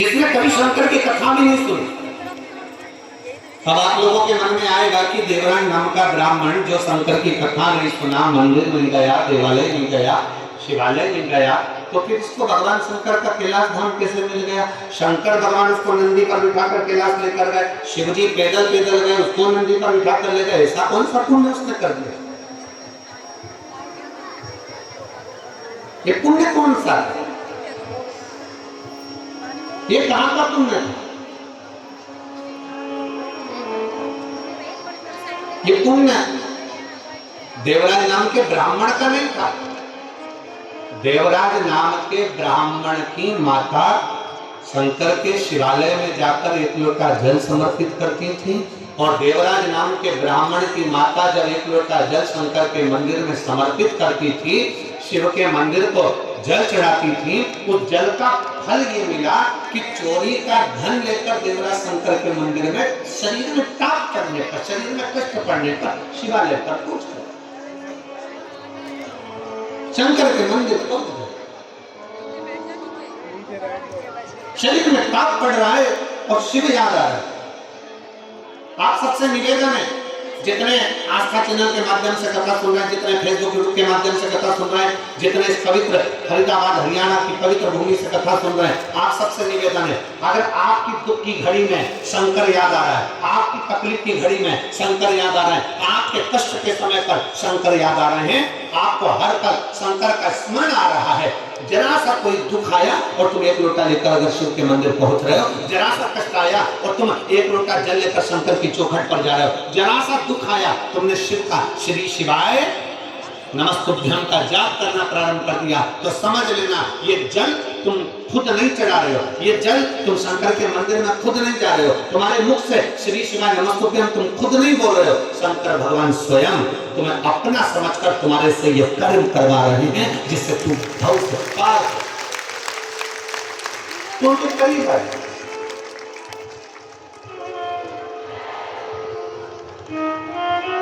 जिसने कभी शंकर की कथा भी नहीं सुनी। अब आप लोगों के मन में आएगा कि देवराज नाम का ब्राह्मण जो शंकर की कथा नहीं सुना, मंदिर नहीं गया, देवालय नहीं गया, शिवालय नहीं गया, तो फिर इसको भगवान शंकर का कैलाश धाम कैसे मिल गया? शंकर भगवान उसको नंदी पर बिठाकर कैलाश लेकर गए, शिवजी पैदल पैदल गए, उसको नंदी पर बिठाकर ले गए। ऐसा कौन सा पुण्य उसने कर दिया? ये पुण्य कौन सा है? ये कहां का पुण्य है? ये पुण्य देवराज नाम के ब्राह्मण का नहीं था। देवराज नाम के ब्राह्मण की माता शंकर के शिवालय में जाकर एक लोटा जल समर्पित करती थी, और देवराज नाम के ब्राह्मण की माता जब एक लोटा जल शंकर के मंदिर में समर्पित करती थी, शिव के मंदिर को जल चढ़ाती थी, उस जल का फल ये मिला कि चोरी का धन लेकर देवराज शंकर के मंदिर में शरीर में ताप करने पर, शरीर में कष्ट पड़ने पर शिवालय पर पूछ गए, शंकर के मंदिर पहुंच गए। शरीर में ताप पड़ रहा है और शिव याद आ रहा है। आप सबसे निवेदन है, जितने आस्था चैनल के माध्यम से कथा सुन रहे हैं, जितने फेसबुक यूट्यूब के माध्यम से कथा सुन रहे हैं, जितने इस पवित्र फरीदाबाद हरियाणा की पवित्र भूमि से कथा सुन रहे हैं, आप सबसे निवेदन है, अगर आपकी दुख की घड़ी में शंकर याद आ रहा है, आपकी तकलीफ की घड़ी में शंकर याद आ रहा है, आपके कष्ट के समय पर शंकर याद आ रहे हैं, आपको हर पल शंकर का स्मरण आ रहा है, जरा सा कोई दुख आया और तुम एक लोटा लेकर अगर शिव के मंदिर पहुंच रहे हो, जरा सा कष्ट आया और तुम एक लोटा जल लेकर शंकर की चौखट पर जा रहे हो, जरा सा दुख आया, तुमने शिव का श्री शिवाय नमस्तुभ्यं का जाप करना प्रारंभ कर दिया, तो समझ लेना ये जल तुम खुद नहीं चढ़ा रहे हो, ये जल तुम शंकर के मंदिर में खुद नहीं जा रहे हो, तुम्हारे मुख से श्री शिवाय नमस्तुभ्यं तुम खुद नहीं बोल रहे हो, शंकर भगवान स्वयं तुम्हें अपना समझकर तुम्हारे से ये कर्म करवा रहे हैं, जिससे तुम भव से पार तुम तो करीब आए।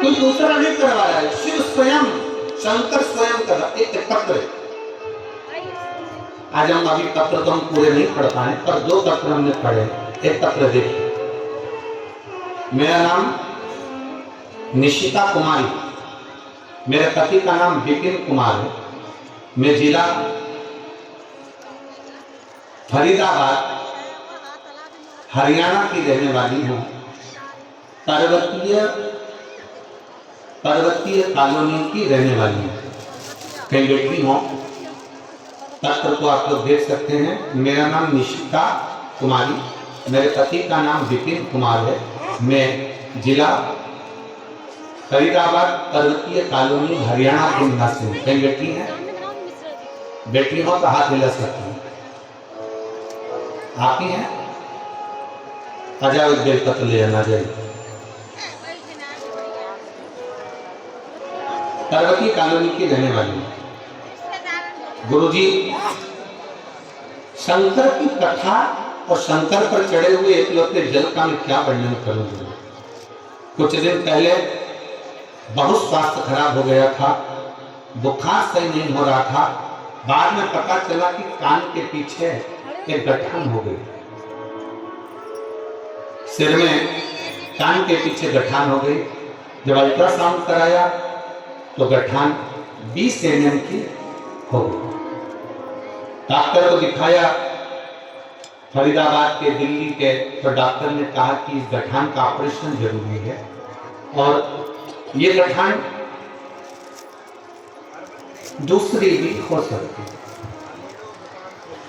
कोई दूसरा नहीं करवा रहा है, शिव स्वयं, शंकर स्वयं कर रहा है। एक पत्र, आज हम अभी पत्र तो हम पूरे नहीं पढ़ पाए, पर 2 पत्र हमने पढ़े। एक पत्र देखिए, मेरा नाम निशिता कुमारी, मेरे पति का नाम विपिन कुमार है, मैं जिला फरीदाबाद हरियाणा की रहने वाली हूँ, पर्वतीय कॉलोनी की रहने वाली हूँ, कहीं बैठी हूँ। पत्र को आप लोग देख सकते हैं। मेरा नाम निशिता कुमारी, मेरे पति का नाम विपिन कुमार है, मैं जिला फरीदाबाद पर्वतीय कॉलोनी हरियाणा की निवासी हूँ। कहीं बेटी है? बेटी हो तो हाथ हिला सकती हूँ। आप ही हैं? आ जाओ, एक बेलपत्र ले आना। जाइए, पर्वतीय कॉलोनी की रहने वाली हूँ। गुरुजी, शंकर की कथा और शंकर पर चढ़े हुए एकलौते जल का मैं क्या वर्णन करूं। कुछ दिन पहले बहुत स्वास्थ्य खराब हो गया था, बुखार सही नहीं हो रहा था, बाद में पता चला कि कान के पीछे एक गठान हो गई, सिर में कान के पीछे गठान हो गई। जब अल्ट्रासाउंड कराया तो गठान 20 mm की हो गई। डॉक्टर को दिखाया फरीदाबाद के, दिल्ली के, तो डॉक्टर ने कहा कि इस गठान का ऑपरेशन जरूरी है और ये गठान दूसरी भी हो सकती है।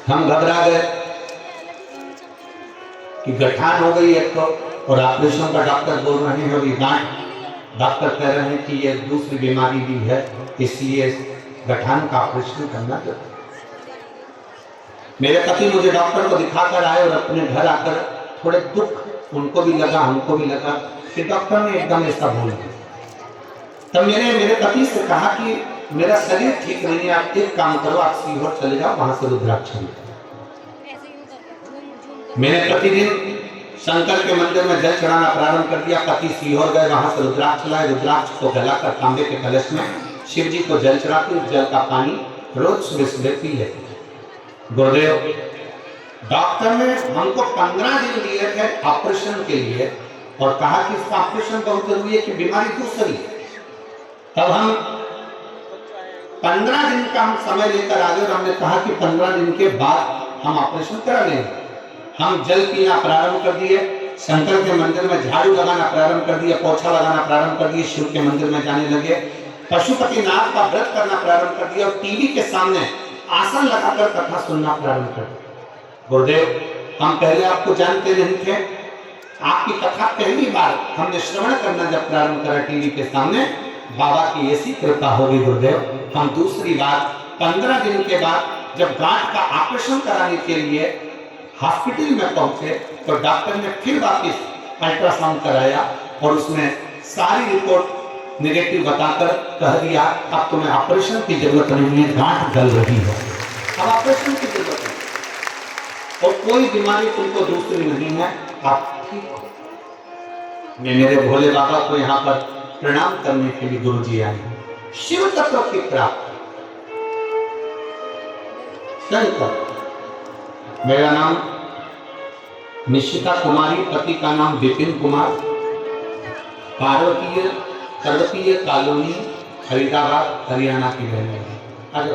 हम घबरा गए कि गठान हो गई एक तो, और ऑपरेशन का डॉक्टर बोल रहे हैं, अभी गांठ डॉक्टर कह रहे हैं कि ये दूसरी बीमारी भी है, इसलिए गठान का ऑपरेशन करना जरूरी। मेरे पति मुझे डॉक्टर को दिखाकर आए और अपने घर आकर थोड़े दुख उनको भी लगा, हमको भी लगा कि डॉक्टर ने एकदम ऐसा बोल दिया। तब मेरे पति से कहा कि मेरा शरीर ठीक नहीं है, आप एक काम करो, आप सीहोर चले जाओ, वहां से रुद्राक्ष लो। मैंने प्रतिदिन शंकर के मंदिर में जल चढ़ाना प्रारंभ कर दिया। पति सीहोर गए, वहां से रुद्राक्ष लाए, रुद्राक्ष को गलाकर तांबे के कलश में शिव जी को जल चढ़ाते, उस जल का पानी रोज सुबह सुबह पी लेते। गुरुदेव डॉक्टर ने हमको 15 दिन दिए थे ऑपरेशन के लिए और कहा कि इसका ऑपरेशन बहुत जरूरी है कि बीमारी दूसरी। तब हम 15 दिन का हम समय लेकर आ गए और हमने कहा कि 15 दिन के बाद हम ऑपरेशन करा लेंगे। हम जल पीना प्रारंभ कर दिए, शंकर के मंदिर में झाड़ू लगाना प्रारंभ कर दिया, पोछा लगाना प्रारंभ कर दिए, शिव के मंदिर में जाने लगे, पशुपतिनाथ का व्रत करना प्रारंभ कर दिया और टीवी के सामने आसन लगाकर कथा सुनना प्रारंभ कर दिया। गुरुदेव, हम पहले आपको जानते नहीं थे, आपकी कथा पहली बार हमने श्रवण करना जब प्रारंभ करा टीवी के सामने, बाबा की ऐसी कृपा होगी गुरुदेव। हम दूसरी बार 15 दिन के बाद जब गांठ का ऑपरेशन कराने के लिए हॉस्पिटल में पहुंचे तो डॉक्टर ने फिर वापस अल्ट्रासाउंड कराया और उसमें सारी रिपोर्ट नेगेटिव बताकर कह दिया अब तुम्हें ऑपरेशन की जरूरत नहीं है, गांठ गल रही है, अब ऑपरेशन की जरूरत नहीं और कोई बीमारी तुमको दूसरी नहीं है, आप ठीक हो। मैं मेरे भोले बाबा को यहाँ पर प्रणाम करने के लिए गुरु जी आए। शिव तत्व की प्राप्ति। मेरा नाम निशिता कुमारी, पति का नाम विपिन कुमार, पर्वतीय कॉलोनी, फरीदाबाद, हरियाणा की रहने वाली।